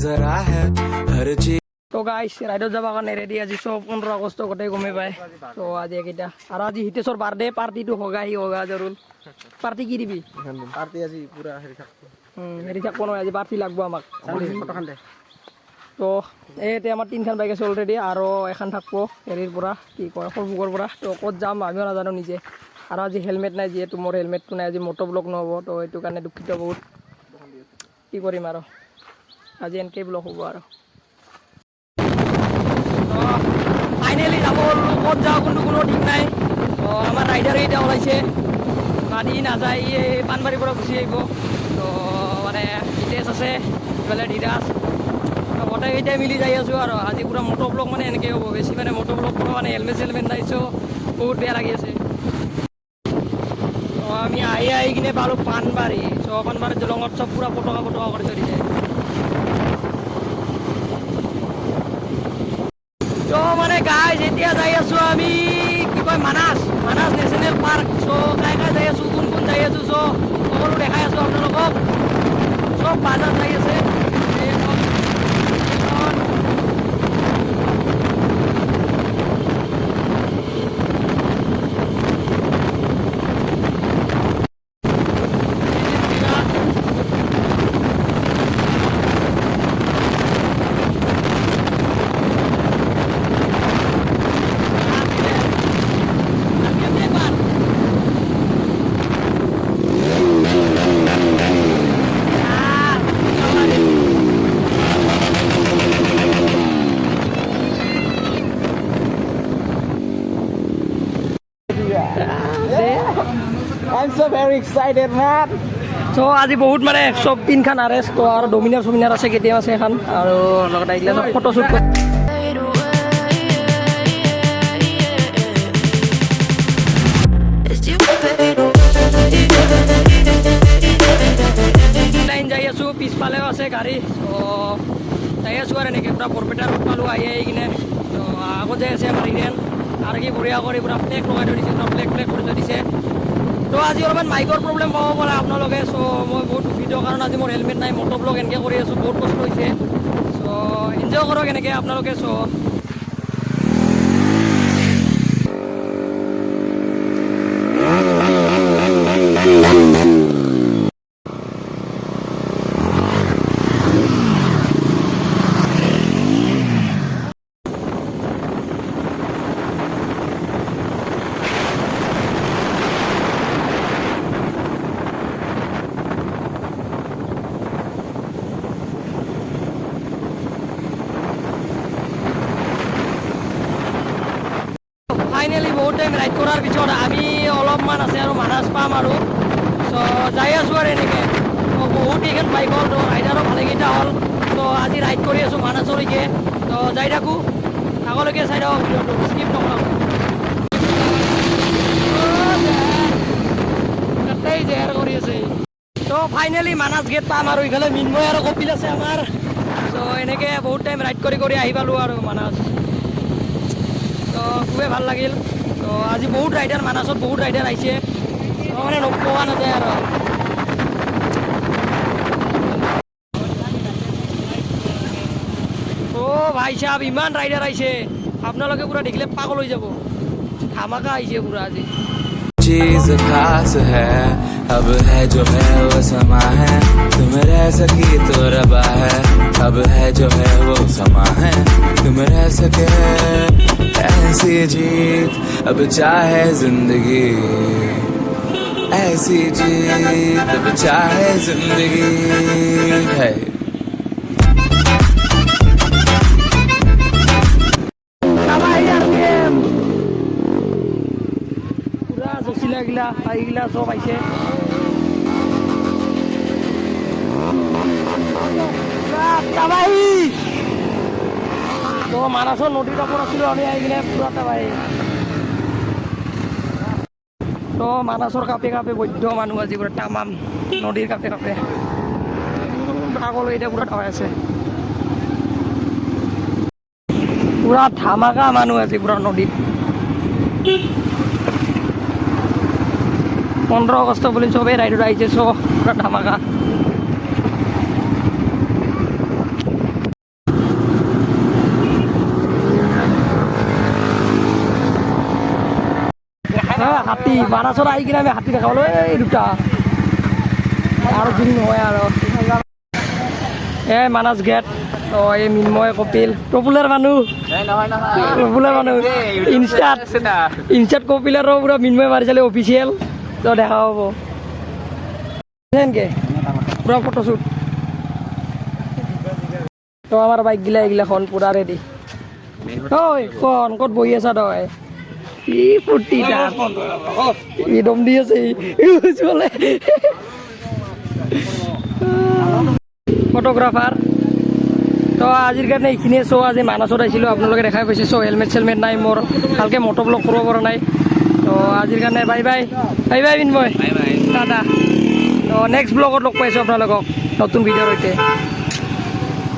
जरा है हर चीज। তো গাইস ৰাইডত যাবা কাৰণে ৰেডি আজি সব 15 আগষ্ট গোটেই গমে পায় তো আজি এইটা আৰু আজি হিতেশৰ বাৰ্থডে পাৰ্টিটো হগা জৰুল পাৰ্টি কি দিবি পাৰ্টি আজি পুৰা হেৰি থাকব হেৰি থাকব নহয় আজি পাৰ্টি লাগব আমাক ফটোখান দে তো এইতে আমাৰ তিনখান বাইক আছে অলৰেডি আৰু এখন থাকব হেৰিৰ পৰা কি কয় সৰবুকৰ পৰা তো ক'ত যাম আমিও নাজানো নিজে আৰু আজি হেলমেট নাই যিহেতু মোৰ হেলমেটটো নাই আজি মটো ব্লক নহ'ব তো এইটো কাৰণে দুখিত বহুত কি কৰিম আৰু আজি এনকে ব্লক হ'ব আৰু ফাইনেলি যাব ক'ত যাওঁ কিন্তু কোনো ঠিক নাই তো আমাৰ ৰাইডাৰে এতিয়া ওলাইছে গাড়ী নাযায় পাণবাৰীৰ পৰা গুচি আহিব তো মানে হিতেশ আছে ইফালে ধীৰাজ গোটেইকেইটাই মিলি যাই আছোঁ আৰু আজি পুৰা মটো ব্লক মানে এনেকৈ হ'ব বেছি মানে মটো ব্লক কৰোঁ মানে হেলমেট চেলমেট নাই চ' বহুত বেয়া লাগি আছে তো আমি আহি কিনে পালোঁ পাণবাৰী চ' পাণবাৰী দলঙত চব পুৰা পটকা কৰি থৈ দিছে তো মানে গাইজ এতিয়া যাই আছোঁ আমি কি কয় মানাস নেশ্যনেল পাৰ্ক চ' কাই যাই আছোঁ কোন যাই আছোঁ চ' সকলো দেখাই আছোঁ আপোনালোকক চব বাজাৰ যাই আছে I'm so very excited man চ' আজি বহুত মানে চব তিনখান আৰেষ্ট তো আৰু ডমিনাৰ আছে কেটিএম আছে এখন আৰু লগতে আহিলে চব ফটোশ্বুট লাইন যাই আছোঁ পিছফালেও আছে গাড়ী চ' যাই আছোঁ আৰু এনেকৈ পুৰা বৰপেটা ৰোড পালোঁ আহি কিনে তো আগত যাই আছে আমাৰ ইৰেন আৰু কি বঢ়িয়া কৰি পুৰা ফ্লেগ লগাই থৈ দিছে পুৰা ফ্লেগ কৰি থৈ দিছে তো আজি অলপমান মাইকৰ প্ৰব্লেম পাব পাৰে আপোনালোকে চ' মই বহুত দুখিত কাৰণ আজি মোৰ হেলমেট নাই মটো ব্লগ এনেকৈ কৰি আছোঁ বহুত কষ্ট হৈছে চ' এনজয় কৰক এনেকৈ আপোনালোকে চ' ফাইনেলি বহুত টাইম ৰাইড কৰাৰ পিছত আমি অলপমান আছে আৰু মানাস পাম আৰু চ' যাই আছোঁ আৰু এনেকৈ বহুত কেইখন বাইক হ'ল তো ৰাইডাৰো ভালেকেইটা হ'ল তো আজি ৰাইড কৰি আছোঁ মানাসলৈকে তো যাই থাকোঁ আগলৈকে চাই থাকক ভিডিঅ'টো স্কিপ নকৰোঁ তাতেই জেৰ কৰি আছে তো ফাইনেলি মানাস গেট পাম আৰু ইফালে মিন্ময় আৰু কপিল আছে আমাৰ তো এনেকৈ বহুত টাইম ৰাইড কৰি আহি পালোঁ আৰু মানাস তো খুবেই ভাল লাগিল তো আজি বহুত ৰাইডাৰ মানাসত বহুত ৰাইডাৰ আহিছে তো মানে পোৱা নাযায় আৰু অ' ভাই সাহেব ইমান ৰাইডাৰ আহিছে আপোনালোকে পুৰা দেখিলে পাগল হৈ যাব ধামাকা আহিছে পুৰা আজি चीज खास है अब है जो है वो समा है तुम रह सकी तो रबा है अब है जो है वो समा है तुम रह सके ऐसी जीत अब चाहे जिंदगी ऐसी जीत अब चाहे जिंदगी है এইগিলা চব আহিছে তো মানাসৰ নদীৰ কাপোৰ আছিলোঁ আমি আহি কিনে পুৰা তাবাহি তো মানাসৰ কাপে বৈধ মানুহ আজি পুৰা তামাম নদীৰ কাপে আগলৈ এতিয়া পুৰা হৈ আছে পুৰা ধামাকা মানুহ আজি পুৰা নদীত 15 আগষ্ট বুলি চবেই ৰাইডত আহিছে চ' পুৰা ধামাকা হাতী মানাছৰ আহি কিনে আমি হাতী দেখা পালোঁ এই দুটা আৰু যদি নহয় আৰু এই মানাছ গেট অঁ এই মিন্ময় কপিল পপুলাৰ মানুহ পপুলাৰ মানুহ ইনষ্টাত কপিলাৰো পুৰা মিন্ময় মাৰিছিলে অফিচিয়েল তো দেখা পাব এনেকৈ পুৰা ফটোশ্বুট তো আমাৰ বাইকগিলা এইগিলাখন পুৰা ৰেডি ঐ খন ক'ত বহি আছা তই ই ফূৰ্তি ই দম দি আছে চলে ফটোগ্ৰাফাৰ তো আজিৰ কাৰণে এইখিনিয়ে শ্ব' আজি মানাছত আহিছিলোঁ আপোনালোকে দেখাই পাইছে শ্ব' হেলমেট চেলমেট নাই মোৰ ভালকৈ মটো ব্লগ কৰিব পৰা নাই তো আজিৰ কাৰণে bye bye bye bye Minmoy Tata তো নেক্সট ব্লগত লগ পাইছোঁ আপোনালোকক নতুন ভিডিঅ'ৰ সৈতে